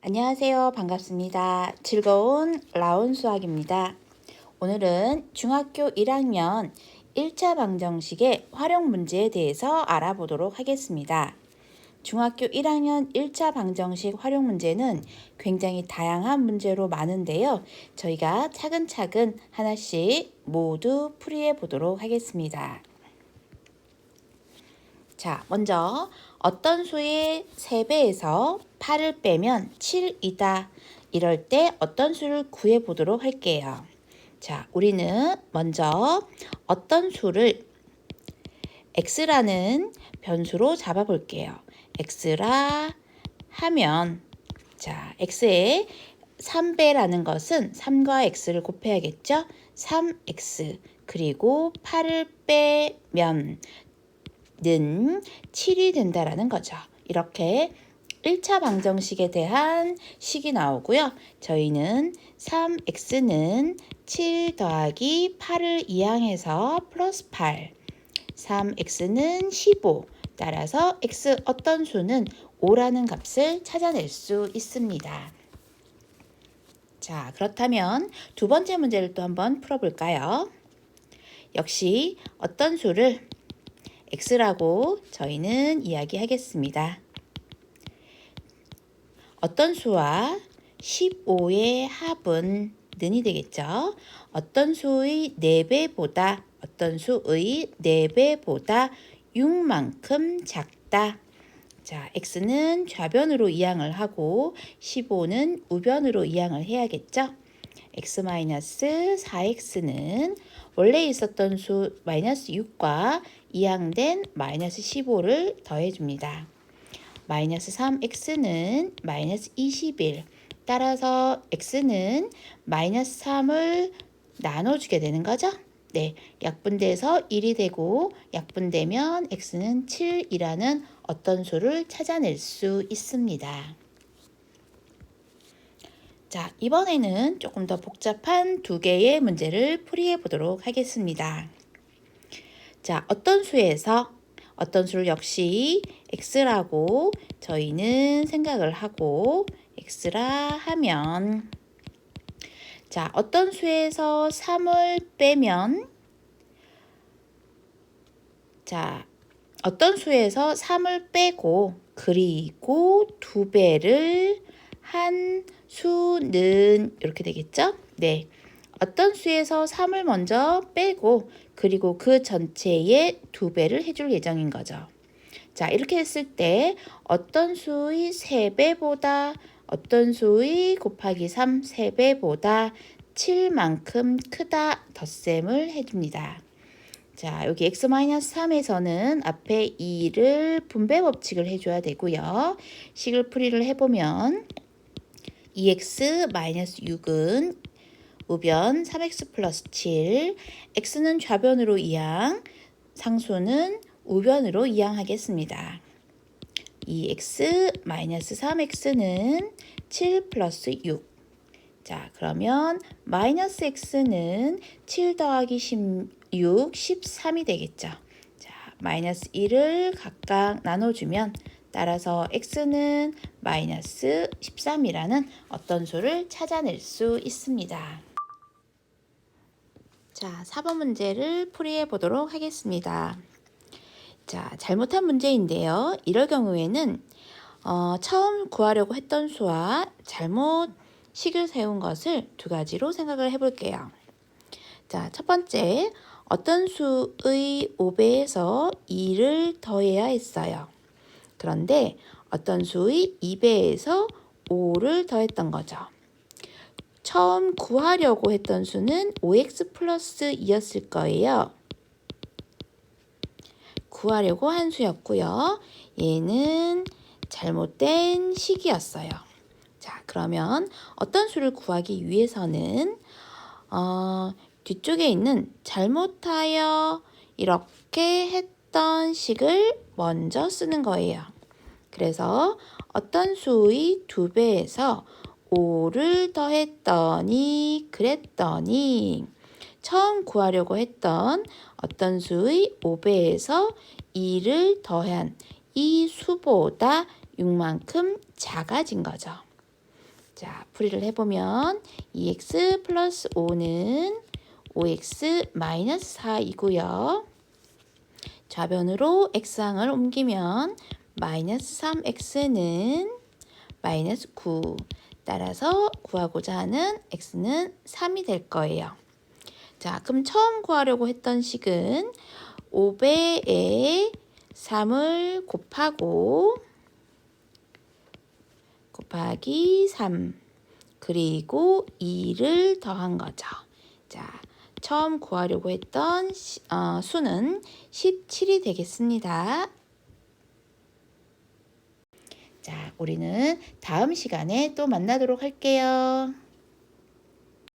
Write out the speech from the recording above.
안녕하세요. 반갑습니다. 즐거운 라온 수학입니다. 오늘은 중학교 1학년 1차 방정식의 활용 문제에 대해서 알아보도록 하겠습니다. 중학교 1학년 1차 방정식 활용 문제는 굉장히 다양한 문제로 많은데요. 저희가 차근차근 하나씩 모두 풀이해 보도록 하겠습니다. 자, 먼저 어떤 수의 3배에서 8을 빼면 7이다. 이럴 때 어떤 수를 구해 보도록 할게요. 자, 우리는 먼저 어떤 수를 x라는 변수로 잡아 볼게요. x라 하면 자, x의 3배라는 것은 3과 x를 곱해야겠죠? 3x 그리고 8을 빼면 는 7이 된다라는 거죠. 이렇게 1차 방정식에 대한 식이 나오고요. 저희는 3x는 7 더하기 8을 이항해서 플러스 8, 3x는 15, 따라서 x 어떤 수는 5라는 값을 찾아낼 수 있습니다. 자, 그렇다면 두 번째 문제를 또 한번 풀어볼까요? 역시 어떤 수를 x라고 저희는 이야기하겠습니다. 어떤 수와 15의 합은 는이 되겠죠. 어떤 수의 4배보다 6만큼 작다. 자, x는 좌변으로 이항을 하고 15는 우변으로 이항을 해야겠죠. x-4x는 원래 있었던 수 마이너스 6과 이항된 마이너스 15를 더해줍니다. 마이너스 3x는 마이너스 21, 따라서 x는 마이너스 3을 나눠주게 되는 거죠. 네, 약분돼서 1이 되고 약분되면 x는 7이라는 어떤 수를 찾아낼 수 있습니다. 자, 이번에는 조금 더 복잡한 두 개의 문제를 풀이해 보도록 하겠습니다. 자, 어떤 수를 역시 x라고 저희는 생각을 하고 x라 하면 자, 어떤 수에서 3을 빼면 자, 어떤 수에서 3을 빼고 그리고 2배를 한 수는 이렇게 되겠죠? 네. 어떤 수에서 3을 먼저 빼고 그리고 그 전체에 2배를 해줄 예정인 거죠. 자, 이렇게 했을 때 어떤 수의 3배보다 어떤 수의 곱하기 3 3배보다 7만큼 크다 덧셈을 해줍니다. 자, 여기 x-3에서는 앞에 2를 분배 법칙을 해줘야 되고요. 식을 풀이를 해보면 2x-6은 우변 3x 플러스 7, x는 좌변으로 이항, 상수는 우변으로 이항하겠습니다. 2x-3x는 7 플러스 6. 자, 그러면 마이너스 x는 7 더하기 16, 13이 되겠죠. 자, 마이너스 1을 각각 나눠주면 따라서 x는 마이너스 13이라는 어떤 수를 찾아낼 수 있습니다. 자, 4번 문제를 풀이해 보도록 하겠습니다. 자, 잘못한 문제인데요. 이럴 경우에는 처음 구하려고 했던 수와 잘못 식을 세운 것을 두 가지로 생각을 해볼게요. 자, 첫 번째, 어떤 수의 5배에서 2를 더해야 했어요. 그런데 어떤 수의 2배에서 5를 더했던 거죠. 처음 구하려고 했던 수는 5x 플러스 2였을 거예요. 구하려고 한 수였고요. 얘는 잘못된 식이었어요. 자, 그러면 어떤 수를 구하기 위해서는 뒤쪽에 있는 잘못하여 이렇게 했던 식을 먼저 쓰는 거예요. 그래서 어떤 수의 2배에서 5를 더했더니 그랬더니 처음 구하려고 했던 어떤 수의 5배에서 2를 더한 이 수보다 6만큼 작아진 거죠. 자, 풀이를 해보면 2x 플러스 5는 5x 마이너스 4이고요. 좌변으로 x항을 옮기면 마이너스 3x는 마이너스 9. 따라서 구하고자 하는 x는 3이 될 거예요. 자, 그럼 처음 구하려고 했던 식은 5배에 3을 곱하기 3 그리고 2를 더한 거죠. 자, 처음 구하려고 했던 수는 17이 되겠습니다. 자, 우리는 다음 시간에 또 만나도록 할게요.